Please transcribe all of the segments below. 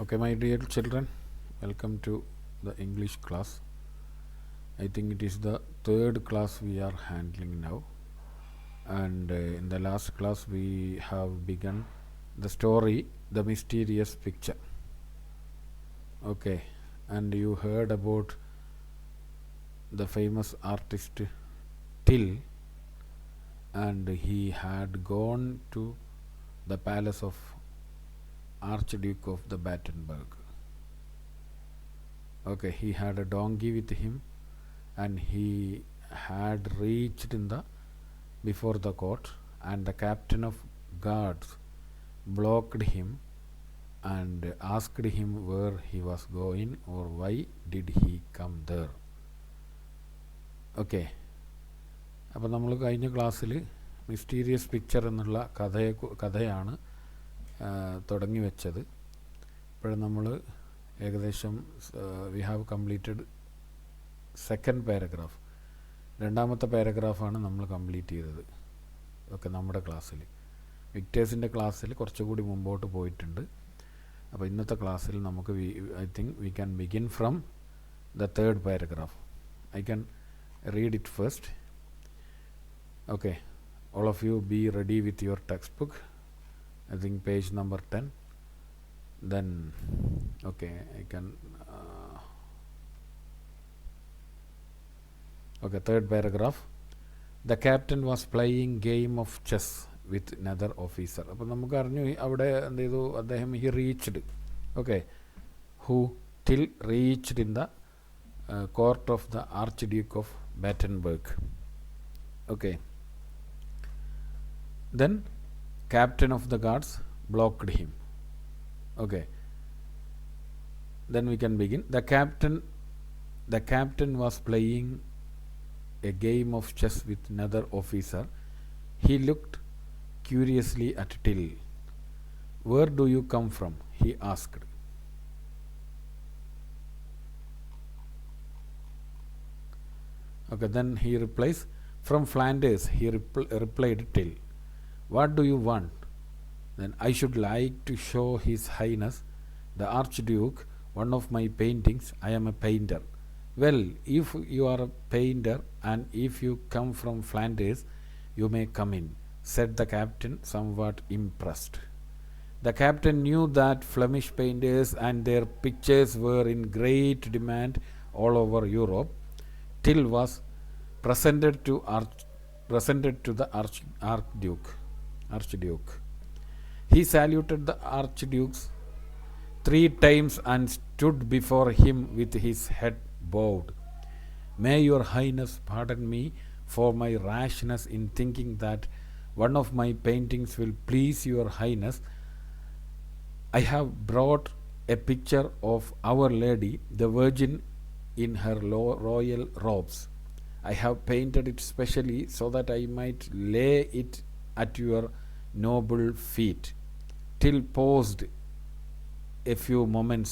Okay, my dear children, welcome to the English class. I think it is the third class we are handling now, and in the last class we have begun the story The Mysterious Picture. Okay, and you heard about the famous artist Till, and he had gone to the palace of Archduke of the Battenberg. Okay, he had a donkey with him, and he had reached in the before the court, and the captain of guards blocked him and asked him where he was going or why did he come there. Okay, അപ്പോൾ നമ്മൾ കഴിഞ്ഞ ക്ലാസ്സിൽ mysterious picture എന്നുള്ള കഥയാണ് തുടങ്ങി വെച്ചത്. ഇപ്പോഴും നമ്മൾ ഏകദേശം we have completed second paragraph, രണ്ടാമത്തെ പാരഗ്രാഫാണ് നമ്മൾ കംപ്ലീറ്റ് ചെയ്തത്. ഓക്കെ, നമ്മുടെ ക്ലാസ്സിൽ വിക്ടേഴ്സിൻ്റെ ക്ലാസ്സിൽ കുറച്ചുകൂടി മുമ്പോട്ട് പോയിട്ടുണ്ട്. അപ്പോൾ ഇന്നത്തെ ക്ലാസ്സിൽ നമുക്ക് I think we can begin from the third paragraph. I can read it first. Okay, all of you be ready with your textbook. I think page number 10. Then okay, I can okay, third paragraph. The captain was playing game of chess with another officer. അപ്പോൾ നമുക്ക് അറിഞ്ഞു അവിടെ എന്ത് ചെയ്തു, അദ്ദേഹം he reached, okay, who till reached in the court of the Archduke of Battenberg. Okay, then captain of the guards blocked him. Okay, then we can begin. The captain was playing a game of chess with another officer. He looked curiously at Till. Where do you come from? He asked. Okay, then he replies, from Flanders. He replied Till. What do you want? Then I should like to show His Highness the Archduke one of my paintings. I am a painter. Well, if you are a painter and if you come from Flanders, you may come in, said the captain, somewhat impressed. The captain knew that Flemish painters and their pictures were in great demand all over Europe. Till was presented to the Archduke. He saluted the Archduke 3 times and stood before him with his head bowed. May your Highness pardon me for my rashness in thinking that one of my paintings will please your Highness. I have brought a picture of Our Lady, the Virgin, in her royal robes. I have painted it specially so that I might lay it at your noble feet. Till paused a few moments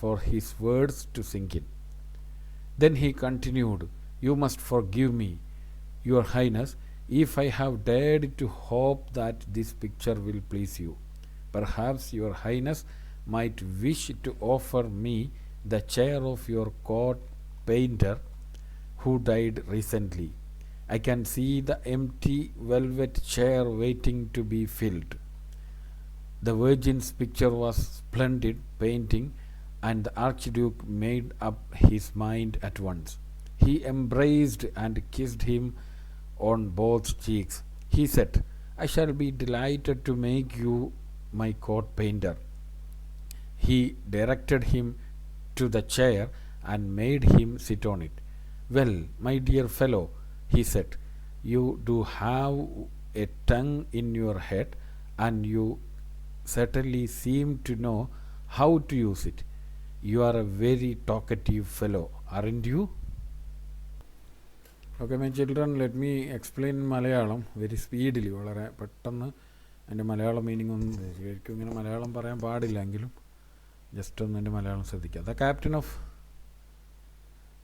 for his words to sink in. Then he continued, you must forgive me, your Highness, if I have dared to hope that this picture will please you. Perhaps your Highness might wish to offer me the chair of your court painter who died recently. I can see the empty velvet chair waiting to be filled. The Virgin's picture was splendid painting, and the Archduke made up his mind at once. He embraced and kissed him on both cheeks. He said, I shall be delighted to make you my court painter. He directed him to the chair and made him sit on it. Well, my dear fellow, he said, you do have a tongue in your head, and you certainly seem to know how to use it. You are a very talkative fellow, aren't you? Okay, my children, let me explain Malayalam very speedily. വളരെ പെട്ടെന്ന് എൻ്റെ Malayalam meaning ഒന്നും ശരിക്കും ഇങ്ങനെ മലയാളം പറയാൻ പാടില്ല എങ്കിലും just ഒന്ന് എൻ്റെ മലയാളം ശ്രദ്ധിക്കുക.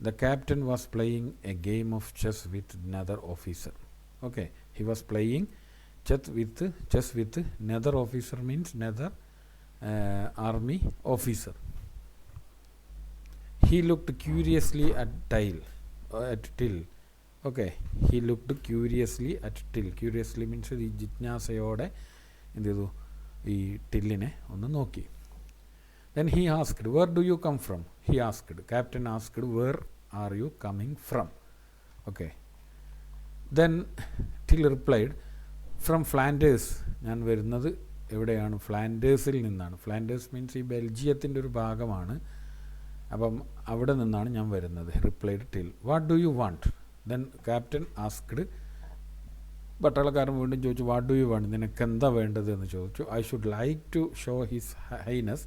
The captain was playing a game of chess with another officer. Okay, he was playing chess with another officer means another army officer. He looked curiously at Till. Okay, he looked curiously at Till. Curiously means ഈ ജിജ്ഞാസയോടെ എന്ത് ചെയ്തു ഈ ടില്ലിനെ ഒന്ന് നോക്കി. Then he asked, where do you come from? He asked. Captain asked, where are you coming from? Okay. Then Till replied, from Flanders. ഞാൻ വരുന്നത് എവിടെയാണ്? ഫ്ലാൻഡേഴ്സിൽ നിന്നാണ്. ഫ്ലാൻഡേഴ്സ് മീൻസ് ഈ ബെൽജിയത്തിൻ്റെ ഒരു ഭാഗമാണ്. അപ്പം അവിടെ നിന്നാണ് ഞാൻ വരുന്നത്. Replied Till. What do you want? Then captain asked. പട്ടാളക്കാരൻ വീണ്ടും ചോദിച്ചു, വാട്ട് ഡു യു വാണ്ട്? നിനക്ക് എന്താ വേണ്ടത് എന്ന് ചോദിച്ചു. I should like to show his highness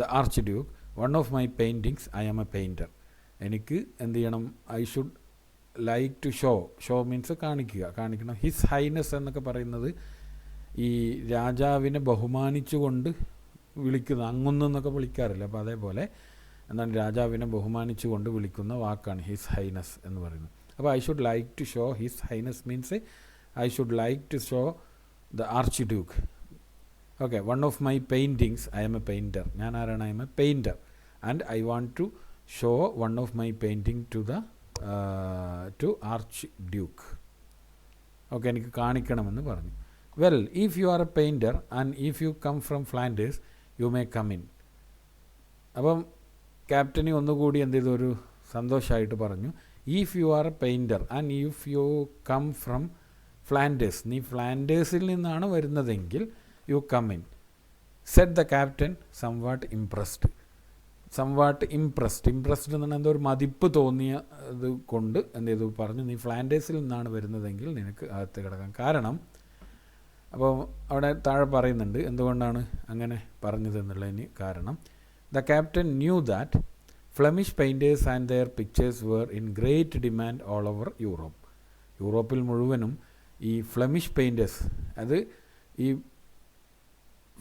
the archduke one of my paintings. I am a painter. എനിക്ക് എന്ത് ചെയ്യണം? I should like to show means കാണിക്കണം. ഹിസ് ഹൈനസ് എന്നൊക്കെ പറയുന്നത് ഈ രാജാവിനെ ബഹുമാനിച്ചുകൊണ്ട് വിളിക്കുന്ന, അങ്ങൊന്നൊക്കെ വിളിക്കാറില്ല. അപ്പോൾ അതേപോലെ എന്താണ് രാജാവിനെ ബഹുമാനിച്ചുകൊണ്ട് വിളിക്കുന്ന വാക്കാണ് ഹിസ് ഹൈനസ് എന്ന് പറയുന്നത്. അപ്പോൾ I should like to show his highness means I should like to show the archduke. Okay, one of my paintings. I am a painter. ഞാൻ ആരാണ്? I am a painter. And I want to show one of my painting to archduke. Okay, എനിക്ക് കാണിക്കണമെന്ന് പറഞ്ഞു. Well, if you are a painter and if you come from Flanders you may come in. അപ്പം ക്യാപ്റ്റന് ഒന്നുകൂടി എന്ത് ചെയ്തു? ഒരു സന്തോഷമായിട്ട് പറഞ്ഞു, if you are a painter and if you come from Flanders, നീ ഫ്ലാൻഡേഴ്സിൽ നിന്നാണ് വരുന്നതെങ്കിൽ you come in. Said the captain somewhat impressed. Impressed എന്ന് പറഞ്ഞാൽ എന്തോ ഒരു മതിപ്പ് തോന്നിയത് കൊണ്ട് എന്ത് ചെയ്തു? പറഞ്ഞു, നീ ഫ്ലാൻഡേഴ്സിൽ നിന്നാണ് വരുന്നതെങ്കിൽ നിനക്ക് അകത്ത് കിടക്കാം. കാരണം അപ്പോൾ അവിടെ താഴെ പറയുന്നുണ്ട് എന്തുകൊണ്ടാണ് അങ്ങനെ പറഞ്ഞതെന്നുള്ളതിന് കാരണം. The captain knew that Flemish painters and their pictures were in great demand all over Europe. യൂറോപ്പിൽ മുഴുവനും ഈ ഫ്ലെമിഷ് പെയിൻറ്റേഴ്സ്, അത് ഈ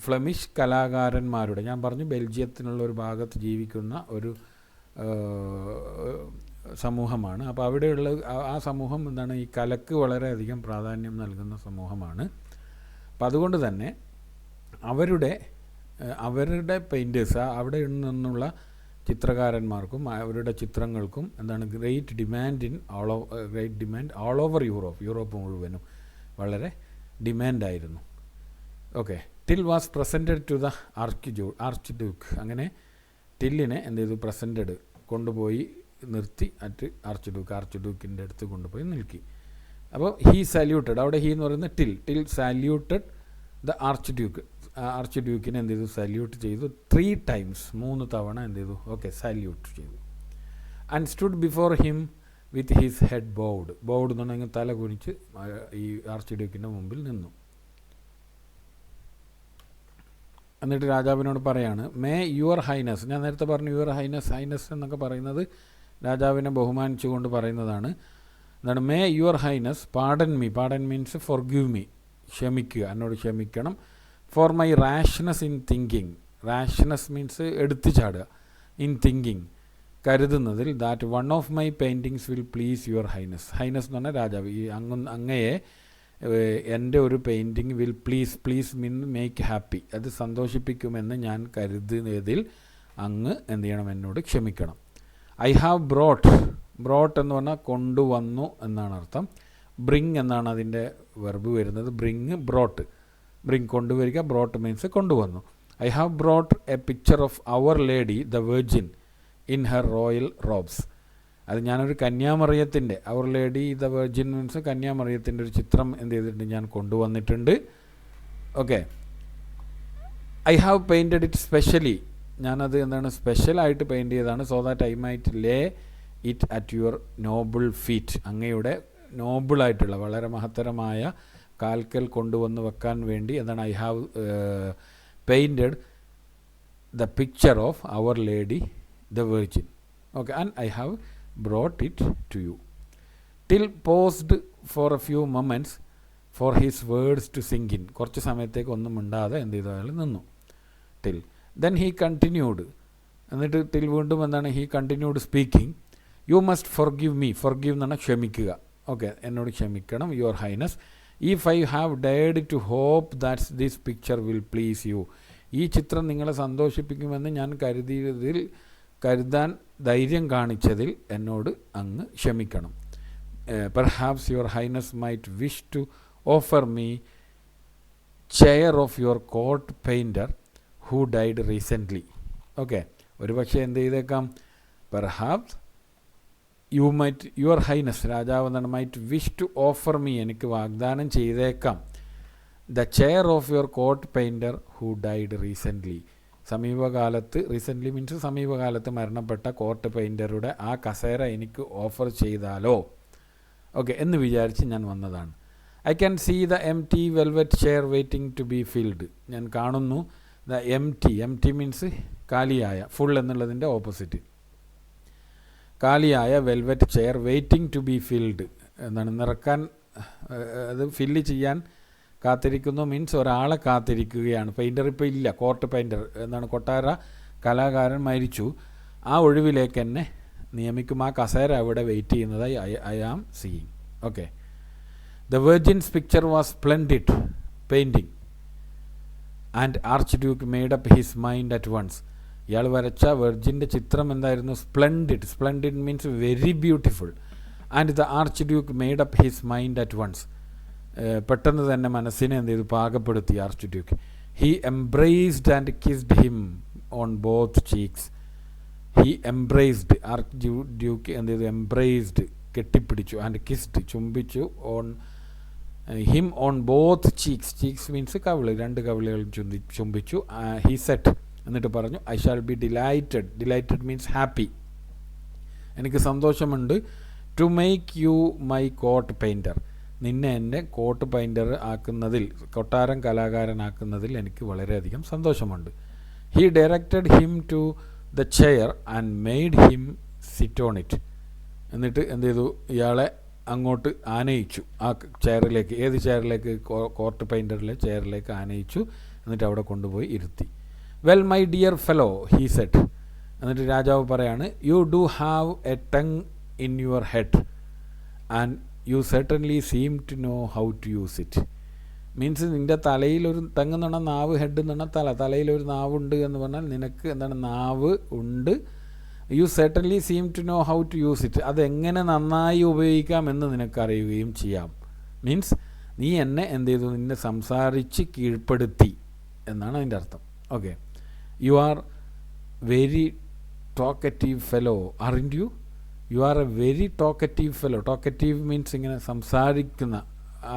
ഫ്ലെമിഷ് കലാകാരന്മാരുടെ, ഞാൻ പറഞ്ഞു ബെൽജിയത്തിനുള്ള ഒരു ഭാഗത്ത് ജീവിക്കുന്ന ഒരു സമൂഹമാണ്. അപ്പോൾ അവിടെയുള്ള ആ സമൂഹം എന്താണ്? ഈ കലക്ക് വളരെയധികം പ്രാധാന്യം നൽകുന്ന സമൂഹമാണ്. അപ്പം അതുകൊണ്ട് തന്നെ അവരുടെ പെയിൻറ്റേഴ്സ്, അവിടെ നിന്നുള്ള ചിത്രകാരന്മാർക്കും അവരുടെ ചിത്രങ്ങൾക്കും എന്താണ് great demand all over Europe മുഴുവനും വളരെ ഡിമാൻഡായിരുന്നു. Okay, Till was presented to the archduke. അങ്ങനെ ടില്ലിനെ എന്ത് ചെയ്തു? പ്രസൻറ്റഡ്, കൊണ്ടുപോയി നിർത്തി അറ്റ് ആർച്ച് ഡ്യൂക്കിൻ്റെ അടുത്ത് കൊണ്ടുപോയി നിൽക്കി. അപ്പോൾ ഹീ സാല്യൂട്ടഡ്, അവിടെ ഹീ എന്ന് പറയുന്നത് ടിൽ സാല്യൂട്ടഡ് ദ ആർച്ച് ഡ്യൂക്കിനെ എന്ത് ചെയ്തു? സല്യൂട്ട് ചെയ്തു. 3 times, 3 തവണ എന്ത് ചെയ്തു? ഓക്കെ, സല്യൂട്ട് ചെയ്തു. And stood before him with his head bowed എന്ന് പറഞ്ഞാൽ തല കുനിച്ച് ഈ ആർച്ച് ഡ്യൂക്കിൻ്റെ മുമ്പിൽ നിന്നു. എന്നിട്ട് രാജാവിനോട് പറയാണ്, മേ യുവർ ഹൈനസ്. ഞാൻ നേരത്തെ പറഞ്ഞു യുവർ ഹൈനസ് എന്നൊക്കെ പറയുന്നത് രാജാവിനെ ബഹുമാനിച്ചുകൊണ്ട് പറയുന്നതാണ്. എന്താണ്? May your highness pardon means forgive me, ക്ഷമിക്കുക, എന്നോട് ക്ഷമിക്കണം. For my rashness in thinking. Rashness means എടുത്തു ചാടുക. ഇൻ തിങ്കിങ്, കരുതുന്നതിൽ. That one of my paintings will please your highness എന്ന് പറഞ്ഞാൽ രാജാവ്, ഈ അങ്ങയെ എൻ്റെ ഒരു painting will please mean make happy, അത് സന്തോഷിപ്പിക്കുമെന്ന് ഞാൻ കരുതുന്നതിൽ അങ്ങ് എന്ത് ചെയ്യണം? എന്നോട് ക്ഷമിക്കണം. ഐ ഹാവ് ബ്രോട്ട് എന്ന് പറഞ്ഞാൽ കൊണ്ടുവന്നു എന്നാണ് അർത്ഥം. ബ്രിങ് എന്നാണ് അതിൻ്റെ വെർബ് വരുന്നത്. ബ്രിങ് കൊണ്ടുവരിക. ബ്രോട്ട് മീൻസ് കൊണ്ടുവന്നു. I have brought a picture of our lady the virgin in her royal robes. അത് ഞാനൊരു കന്യാമറിയത്തിൻ്റെ, our lady the virgin means കന്യാമറിയത്തിൻ്റെ ഒരു ചിത്രം എന്ത് ചെയ്തിട്ടുണ്ട്? ഞാൻ കൊണ്ടുവന്നിട്ടുണ്ട്. Okay, I have painted it specially. ഞാനത് എന്താണ്? സ്പെഷ്യലായിട്ട് പെയിൻറ്റ് ചെയ്തതാണ്. So that I might lay it at your noble feet. അങ്ങയുടെ നോബിളായിട്ടുള്ള വളരെ മഹത്തരമായ കാൽക്കൽ കൊണ്ടുവന്ന് വെക്കാൻ വേണ്ടി എന്താണ്? I have painted the picture of our lady the virgin. Okay, and I have brought it to you. Till paused for a few moments for his words to sink in. കുറച്ച് സമയത്തേക്ക് ഒന്നും മിണ്ടാതെ എന്ത് ചെയ്തു? അയാൾ നിന്നു. Till then he continued. എന്നിട്ട് Till വീണ്ടും എന്താണ്? He continued speaking. You must forgive me. Forgive എന്ന് പറഞ്ഞാൽ ക്ഷമിക്കുക. ഓക്കെ, എന്നോട് ക്ഷമിക്കണം. Your highness, if I have dared to hope that this picture will please U. ഈ ചിത്രം നിങ്ങളെ സന്തോഷിപ്പിക്കുമെന്ന് ഞാൻ കരുതാൻ ധൈര്യം കാണിച്ചതിൽ എന്നോട് അങ്ങ് ക്ഷമിക്കണം. Perhaps your highness might wish to offer me chair of your court painter who died recently. Okay, ഒരുപക്ഷെ എന്ത് ചെയ്തേക്കാം, പെർഹാപ്സ് യുവർ ഹൈനസ്, രാജാവ് എന്താണ്, might wish to offer me, എനിക്ക് വാഗ്ദാനം ചെയ്തേക്കാം, the chair of your court painter who died recently, സമീപകാലത്ത്, recently means സമീപകാലത്ത് മരണപ്പെട്ട കോർട്ട് പെയിൻറ്ററുടെ ആ കസേര എനിക്ക് ഓഫർ ചെയ്താലോ, ഓക്കെ എന്ന് വിചാരിച്ച് ഞാൻ വന്നതാണ്. I can see the empty velvet chair waiting to be filled, ഞാൻ കാണുന്നു ദ empty മീൻസ് കാലിയായ, ഫുൾ എന്നുള്ളതിൻ്റെ ഓപ്പോസിറ്റ്, കാലിയായ velvet chair waiting to be filled എന്നാണ്, നിറക്കാൻ, അത് ഫില്ല് ചെയ്യാൻ കാത്തിരിക്കുന്നു മീൻസ് ഒരാളെ കാത്തിരിക്കുകയാണ്. പെയിൻറ്റർ ഇപ്പോൾ ഇല്ല, കോർട്ട് പെയിൻറ്റർ എന്താണ്, കൊട്ടാര കലാകാരൻ മരിച്ചു, ആ ഒഴിവിലേക്ക് എന്നെ നിയമിക്കും, ആ കസേര അവിടെ വെയിറ്റ് ചെയ്യുന്നതായി I am seeing. Okay, the virgin's picture was splendid painting and archduke made up his mind at once. ഇയാൾ വരച്ച വെർജിൻ്റെ ചിത്രം എന്തായിരുന്നു, splendid means very beautiful. And the archduke made up his mind at once, പെട്ടെന്ന് തന്നെ മനസ്സിനെ എന്ത് ചെയ്തു, പാകപ്പെടുത്തി archduke. He embraced and kissed him on both cheeks. He embraced, archduke എന്ത് ചെയ്തു, എംബ്രേസ്ഡ് കെട്ടിപ്പിടിച്ചു, ആൻഡ് കിസ്ഡ് ചുംബിച്ചു, on him on both cheeks means കവിള്, രണ്ട് കവിളുകൾ ചുംബിച്ചു. ഹി സെറ്റ്, എന്നിട്ട് പറഞ്ഞു, I shall be delighted means happy, എനിക്ക് സന്തോഷമുണ്ട്, to make you my court painter, നിന്നെ എൻ്റെ കോർട്ട് പെയിൻറ്റർ ആക്കുന്നതിൽ, കൊട്ടാരം കലാകാരനാക്കുന്നതിൽ എനിക്ക് വളരെയധികം സന്തോഷമുണ്ട്. He directed him to the chair and made him sit on it, എന്നിട്ട് എന്ത് ചെയ്തു, ഇയാളെ അങ്ങോട്ട് ആനയിച്ചു ആ ചെയറിലേക്ക്, ഏത് ചെയറിലേക്ക്, കോർട്ട് പെയിൻറ്ററിലെ ചെയറിലേക്ക് ആനയിച്ചു, എന്നിട്ട് അവിടെ കൊണ്ടുപോയി ഇരുത്തി. Well my dear fellow he said, എന്നിട്ട് രാജാവ് പറയാണ്, you do have a tongue in your head and you certainly seem to know how to use it. Means നിൻ്റെ തലയിലൊരു ടങ് എന്ന് പറഞ്ഞാൽ നാവ്, ഹെഡ് എന്ന് പറഞ്ഞാൽ തലയിലൊരു നാവുണ്ട് എന്ന് പറഞ്ഞാൽ നിനക്ക് എന്താണ്, നാവ് ഉണ്ട്. You certainly seem to know how to use it, അതെങ്ങനെ നന്നായി ഉപയോഗിക്കാമെന്ന് നിനക്കറിയുകയും ചെയ്യാം. മീൻസ് നീ എന്നെ എന്ത് ചെയ്തു, നിന്നെ സംസാരിച്ച് കീഴ്പ്പെടുത്തി എന്നാണ് അതിൻ്റെ അർത്ഥം. Okay, you are very talkative fellow aren't you, you are a very talkative fellow. Talkative means ഇങ്ങനെ സംസാരിക്കുന്ന,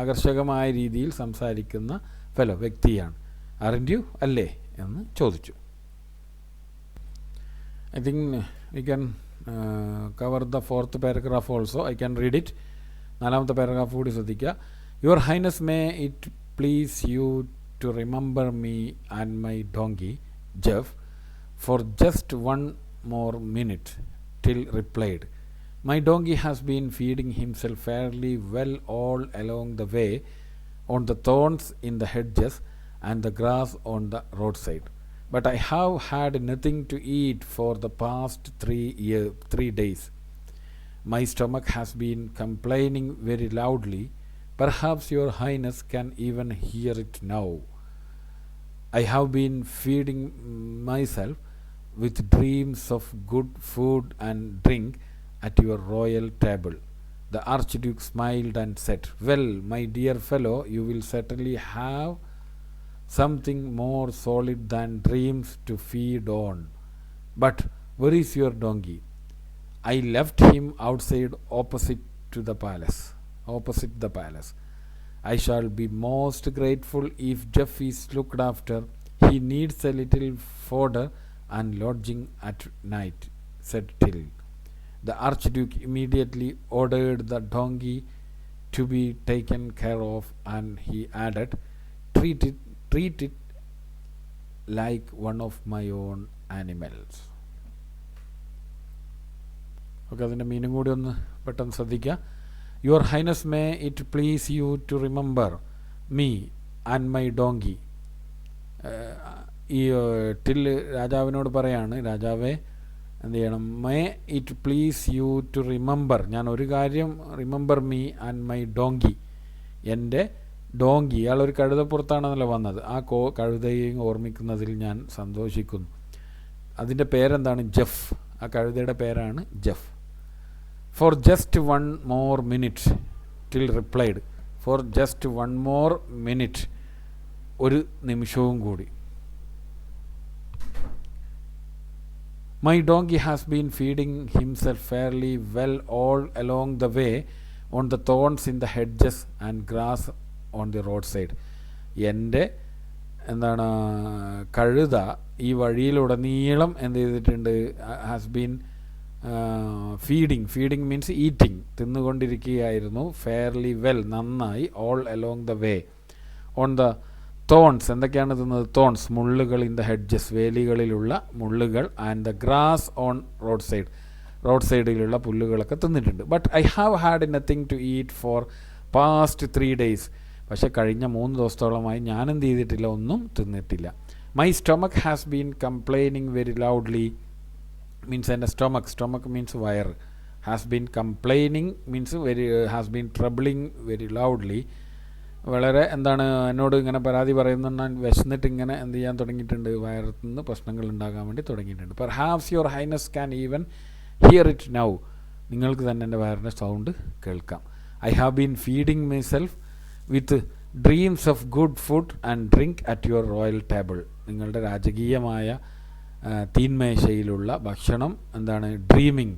ആകർഷകമായ രീതിയിൽ സംസാരിക്കുന്ന ഫെലോ, വ്യക്തിയാണ്. അറിൻറ്റ് യു, അല്ലേ എന്ന് ചോദിച്ചു. I think we can cover the fourth paragraph also. I can read it. നാലാമത്തെ പാരഗ്രാഫ് കൂടി ശ്രദ്ധിക്കുക. Your highness may it please you to remember me and my donkey Jeff for just one more minute. Till replied, my donkey has been feeding himself fairly well all along the way on the thorns in the hedges and the grass on the road side. But I have had nothing to eat for the past 3 days. My stomach has been complaining very loudly. Perhaps your highness can even hear it now. I have been feeding myself with dreams of good food and drink at your royal table. The Archduke smiled and said, well, my dear fellow, you will certainly have something more solid than dreams to feed on. But where is your donkey? I left him outside opposite the palace. I shall be most grateful if Jeff is looked after. He needs a little fodder and lodging at night, said Till. The Archduke immediately ordered the donkey to be taken care of, and he added, treat it like one of my own animals. Okay, അതിൻ്റെ meaning കൂടി ഒന്ന് പെട്ടെന്ന് ശ്രദ്ധിക്കുക. Your highness may it please you to remember me and my donkey. ഈ Till രാജാവിനോട് പറയാണ്, രാജാവേ എന്ത് ചെയ്യണം, may it please you to remember, ഞാൻ ഒരു കാര്യം, remember me and my donkey, എൻ്റെ ഡോങ്കി, ഇയാളൊരു കഴുതപ്പുറത്താണെന്നല്ലോ വന്നത്, ആ കഴുതയെയും ഓർമ്മിക്കുന്നതിൽ ഞാൻ സന്തോഷിക്കുന്നു. അതിൻ്റെ പേരെന്താണ്? ജഫ്. ആ കഴുതയുടെ പേരാണ് Jeff. For just 1 more minute, Till replied. For just 1 more minute, ഒരു നിമിഷവും കൂടി. My donkey has been feeding himself fairly well all along the way on the thorns in the hedges and grass on the roadside. എൻ്റെ കഴുത ഈ വഴിയിലുടനീളം എന്ത് ചെയ്തിട്ടുണ്ട്? Has been feeding means eating, തിന്നുകൊണ്ടിരിക്കുകയായിരുന്നു. ഫെയർലി വെൽ, നന്നായി. All along the way. On the thorns, എന്തൊക്കെയാണ് തിന്നത്? തോൺസ്, മുള്ളുകൾ. ഇൻ ദ ഹെഡ്ജസ്, വേലികളിലുള്ള മുള്ളുകൾ. And the grass on road സൈഡിലുള്ള പുല്ലുകളൊക്കെ തിന്നിട്ടുണ്ട്. But I have had nothing to eat for past 3 days. പക്ഷേ കഴിഞ്ഞ 3 ദിവസത്തോളമായി ഞാൻ എന്ത് ചെയ്തിട്ടില്ല? ഒന്നും തിന്നിട്ടില്ല. My stomach has been complaining very loudly. Means എൻ്റെ സ്റ്റൊമക്ക് മീൻസ് വയർ. Has been complaining means has been troubling very loudly. വളരെ എന്നോട് ഇങ്ങനെ പരാതി പറയുന്ന, വിശന്നിട്ട് ഇങ്ങനെ എന്ത് ചെയ്യാൻ തുടങ്ങിയിട്ടുണ്ട്? വയറത്തു നിന്ന് പ്രശ്നങ്ങൾ ഉണ്ടാകാൻ വേണ്ടി തുടങ്ങിയിട്ടുണ്ട്. Perhaps your highness can even hear it now. നിങ്ങൾക്ക് തന്നെ എൻ്റെ വയറിൻ്റെ സൗണ്ട് കേൾക്കാം. I have been feeding myself with dreams of good food and drink at your royal table. നിങ്ങളുടെ രാജകീയമായ തീന്മേശയിലുള്ള ഭക്ഷണം ഡ്രീമിങ്,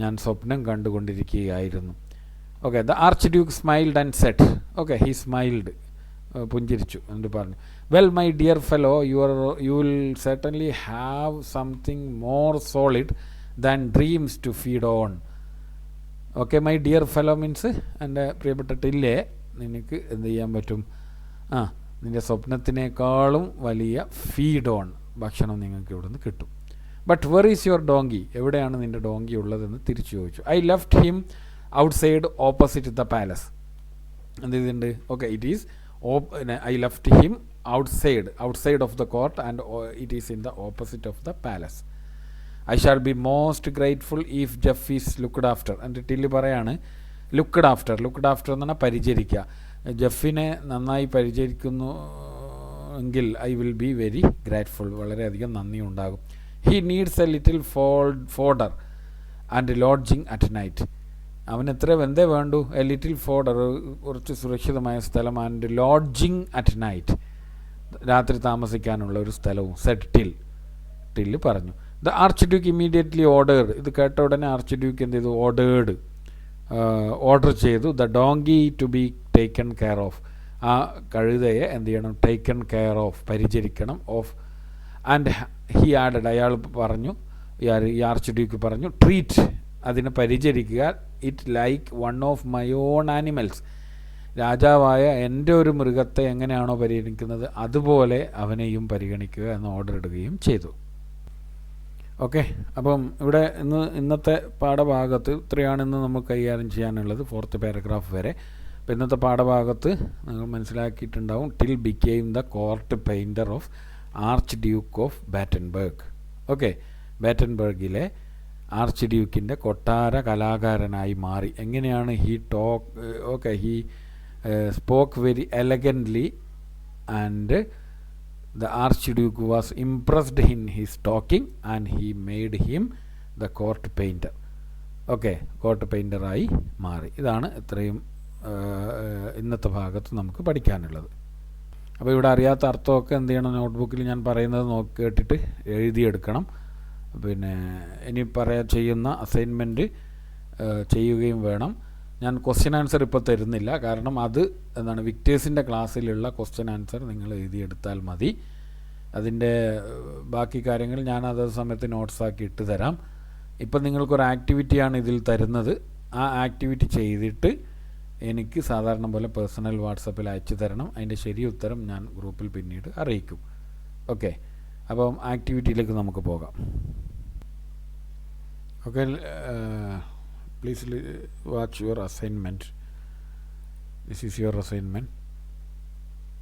ഞാൻ സ്വപ്നം കണ്ടുകൊണ്ടിരിക്കുകയായിരുന്നു. Okay, the archduke smiled and said. Okay, he smiled, പുഞ്ചിരിച്ചു എന്നിട്ട് പറഞ്ഞു, well my dear fellow, you will certainly have something more solid than dreams to feed on. Okay, my dear fellow means എൻ്റെ പ്രിയപ്പെട്ട ടില്ലേ, നിനക്ക് എന്ത് ചെയ്യാൻ പറ്റും? നിൻ്റെ സ്വപ്നത്തിനേക്കാളും വലിയ ഫീഡ് ഓൺ ഭക്ഷണം നിങ്ങൾക്ക് ഇവിടെ നിന്ന് കിട്ടും. But where is your donkey? എവിടെയാണ് നിൻ്റെ ഡോങ്കി ഉള്ളതെന്ന് തിരിച്ചു ചോദിച്ചു. I left him outside opposite the palace. എന്ത് ചെയ്തിട്ടുണ്ട്? Okay, it is I left him outside of the court and it is in the opposite of the palace. I shall be most grateful if Jeff is looked after. എൻ്റെ Till പറയാണ് looked after എന്ന് പറഞ്ഞാൽ പരിചരിക്കുക. ജഫിനെ നന്നായി പരിചരിക്കുന്നു എങ്കിൽ I will be very grateful, വളരെയധികം നന്ദി ഉണ്ടാകും. He needs a little fodder and lodging at night. അവന് എന്തേ വേണ്ടു? എ ലിറ്റിൽ ഫോർഡർ, കുറച്ച് സുരക്ഷിതമായ സ്ഥലം. ആൻഡ് ലോഡ്ജിങ് അറ്റ് നൈറ്റ്, രാത്രി താമസിക്കാനുള്ള ഒരു സ്ഥലവും. സെഡ് ടില്ല് പറഞ്ഞു. The archduke immediately ordered. ഇത് കേട്ട ഉടനെ ആർച്ച് ഡ്യൂക്ക് എന്ത് ചെയ്തു? ഓർഡർ ചെയ്തു. The donkey to be taken care of. ആ കഴുതയെ എന്ത് ചെയ്യണം? ടേക്കൺ കെയർ ഓഫ്, പരിചരിക്കണം. ഓഫ് ആൻഡ് ഹി ആഡഡ്, അയാൾ പറഞ്ഞു, ഈ ആർച്ച് ഡ്യൂക്ക് പറഞ്ഞു, ട്രീറ്റ്, അതിനെ പരിചരിക്കുക. It like one of my own animals. രാജാവായ എൻ്റെ ഒരു മൃഗത്തെ എങ്ങനെയാണോ പരിഗണിക്കുന്നത് അതുപോലെ അവനെയും പരിഗണിക്കുക എന്ന് ഓർഡർ ഇടുകയും ചെയ്തു. ഓക്കെ, അപ്പം ഇവിടെ ഇന്നത്തെ പാഠഭാഗത്ത് ഇത്രയാണിന്ന് നമുക്ക് കൈകാര്യം ചെയ്യാനുള്ളത്, 4th പാരഗ്രാഫ് വരെ. അപ്പോൾ ഇന്നത്തെ പാഠഭാഗത്ത് നിങ്ങൾ മനസ്സിലാക്കിയിട്ടുണ്ടാവും, Till became the court painter of archduke of Battenberg. Okay, ബാറ്റൻബർഗിലെ ആർച്ച് ഡ്യൂക്കിൻ്റെ കൊട്ടാര കലാകാരനായി മാറി. എങ്ങനെയാണ്? He spoke very elegantly and the archduke was impressed in his talking and he made him the court painter. Okay, court പെയിൻറ്ററായി മാറി. ഇതാണ് ഇത്രയും ഇന്നത്തെ ഭാഗത്ത് നമുക്ക് പഠിക്കാനുള്ളത്. അപ്പോൾ ഇവിടെ അറിയാത്ത അർത്ഥമൊക്കെ എന്ത് ചെയ്യണം? നോട്ട്ബുക്കിൽ ഞാൻ പറയുന്നത് കേട്ടിട്ട് എഴുതിയെടുക്കണം. പിന്നെ ഇനി ചെയ്യുന്ന അസൈൻമെൻറ്റ് ചെയ്യുകയും വേണം. ഞാൻ ക്വസ്റ്റ്യൻ ആൻസർ ഇപ്പോൾ തരുന്നില്ല, കാരണം അത് വിക്ടേഴ്സിൻ്റെ ക്ലാസ്സിലുള്ള ക്വസ്റ്റ്യൻ ആൻസർ നിങ്ങൾ എഴുതിയെടുത്താൽ മതി. അതിൻ്റെ ബാക്കി കാര്യങ്ങൾ ഞാൻ അതേ സമയത്ത് നോട്ട്സാക്കി ഇട്ട് തരാം. ഇപ്പം നിങ്ങൾക്കൊരു ആക്ടിവിറ്റിയാണ് ഇതിൽ തരുന്നത്. ആ ആക്ടിവിറ്റി ചെയ്തിട്ട് എനിക്ക് സാധാരണ പോലെ പേഴ്സണൽ വാട്സപ്പിൽ അയച്ചു തരണം. അതിൻ്റെ ശരി ഉത്തരം ഞാൻ ഗ്രൂപ്പിൽ പിന്നീട് അറിയിക്കും. ഓക്കെ, അപ്പം ആക്ടിവിറ്റിയിലേക്ക് നമുക്ക് പോകാം. Okay, please watch your assignment. This is your assignment.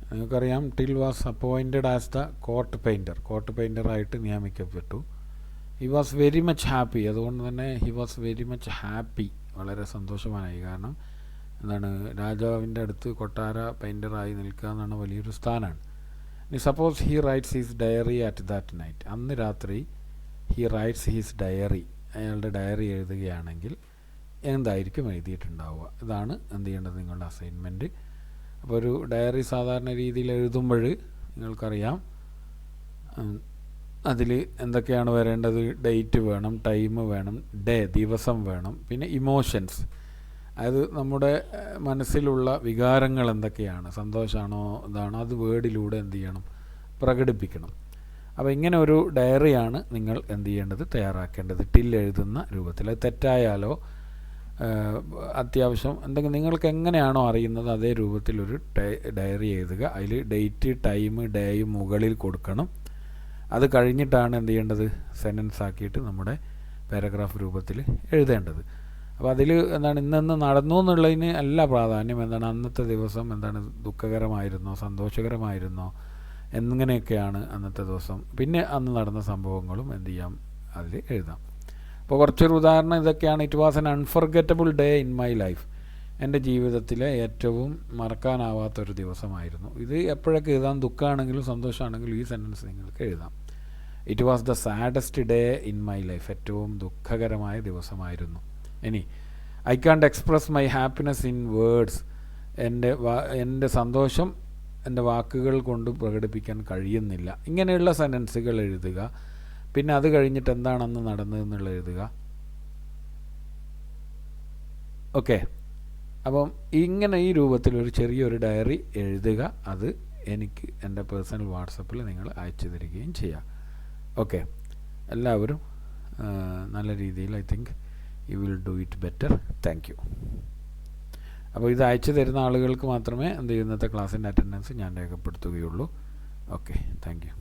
നിങ്ങൾക്കറിയാം, Till was appointed as the court പെയിൻറ്ററായിട്ട് നിയമിക്കപ്പെട്ടു. He was very much happy. അതുകൊണ്ട് തന്നെ he was very much happy, വളരെ സന്തോഷവാനായി. കാരണം എന്താണ് രാജാവിൻ്റെ അടുത്ത് കൊട്ടാര പെയിൻറ്ററായി നിൽക്കുക എന്നാണ് വലിയൊരു സ്ഥാനമാണ്. ഇനി suppose he writes his diary at that night, അന്ന് രാത്രി ഹി റൈറ്റ്സ് ഹിസ് ഡയറി, അയാളുടെ ഡയറി എഴുതുകയാണെങ്കിൽ എന്തായിരിക്കും എഴുതിയിട്ടുണ്ടാവുക? ഇതാണ് എന്ത് ചെയ്യേണ്ടത് നിങ്ങളുടെ അസൈൻമെൻറ്റ്. അപ്പോൾ ഒരു ഡയറി സാധാരണ രീതിയിൽ എഴുതുമ്പോൾ നിങ്ങൾക്കറിയാം അതിൽ എന്തൊക്കെയാണ് വരേണ്ടത്. ഡേറ്റ് വേണം, ടൈം വേണം, ദിവസം വേണം, പിന്നെ ഇമോഷൻസ്, അതായത് നമ്മുടെ മനസ്സിലുള്ള വികാരങ്ങൾ എന്തൊക്കെയാണ്, സന്തോഷമാണോ ഇതാണോ, അത് വേർഡിലൂടെ എന്ത് ചെയ്യണം, പ്രകടിപ്പിക്കണം. അപ്പോൾ ഇങ്ങനെ ഒരു ഡയറിയാണ് നിങ്ങൾ എന്ത് ചെയ്യേണ്ടത്, തയ്യാറാക്കേണ്ടത് എഴുതുന്ന രൂപത്തിൽ. അത് തെറ്റായാലോ അത്യാവശ്യം എന്തെങ്കിലും നിങ്ങൾക്ക് എങ്ങനെയാണോ അറിയുന്നത് അതേ രൂപത്തിലൊരു ഡയറി എഴുതുക. അതിൽ ഡേറ്റ്, ടൈം, ഡേയും മുകളിൽ കൊടുക്കണം. അത് കഴിഞ്ഞിട്ടാണ് എന്ത് ചെയ്യേണ്ടത്, സെൻറ്റൻസ് ആക്കിയിട്ട് നമ്മുടെ പാരഗ്രാഫ് രൂപത്തിൽ എഴുതേണ്ടത്. അപ്പോൾ അതിൽ എന്താണ് ഇന്ന് നടന്നു എന്നുള്ളതിന് അല്ല പ്രാധാന്യം, എന്താണ് അന്നത്തെ ദിവസം എന്താണ് ദുഃഖകരമായിരുന്നോ സന്തോഷകരമായിരുന്നോ എങ്ങനെയൊക്കെയാണ് അന്നത്തെ ദിവസം, പിന്നെ അന്ന് നടന്ന സംഭവങ്ങളും എന്ത് ചെയ്യാം അതിൽ എഴുതാം. അപ്പോൾ കുറച്ചൊരു ഉദാഹരണം ഇതൊക്കെയാണ്. It was an unforgettable day in my life, എൻ്റെ ജീവിതത്തിലെ ഏറ്റവും മറക്കാനാവാത്തൊരു ദിവസമായിരുന്നു. ഇത് എപ്പോഴൊക്കെ എഴുതാം, ദുഃഖമാണെങ്കിലും സന്തോഷമാണെങ്കിലും ഈ സെൻറ്റൻസ് നിങ്ങൾക്ക് എഴുതാം. It was the saddest day in my life, ഏറ്റവും ദുഃഖകരമായ ദിവസമായിരുന്നു. ഇനി I can't express my happiness in words, എൻ്റെ സന്തോഷം എൻ്റെ വാക്കുകൾ കൊണ്ട് പ്രകടിപ്പിക്കാൻ കഴിയുന്നില്ല. ഇങ്ങനെയുള്ള സെൻറ്റൻസുകൾ എഴുതുക. പിന്നെ അത് കഴിഞ്ഞിട്ട് എന്താണെന്ന് നടന്നതെന്നുള്ള എഴുതുക. ഓക്കെ, അപ്പം ഇങ്ങനെ ഈ രൂപത്തിലൊരു ചെറിയൊരു ഡയറി എഴുതുക. അത് എനിക്ക് എൻ്റെ പേഴ്സണൽ വാട്സപ്പിൽ നിങ്ങൾ അയച്ചു തരികയും ചെയ്യാം. ഓക്കെ, എല്ലാവരും നല്ല രീതിയിൽ I think you will do it better. Thank you. അപ്പോൾ ഇത് അയച്ചു തരുന്ന ആളുകൾക്ക് മാത്രമേ എന്ത് ഇന്നത്തെ ക്ലാസ്സിൻ്റെ അറ്റൻഡൻസ് ഞാൻ രേഖപ്പെടുത്തുകയുള്ളൂ. Okay, thank you.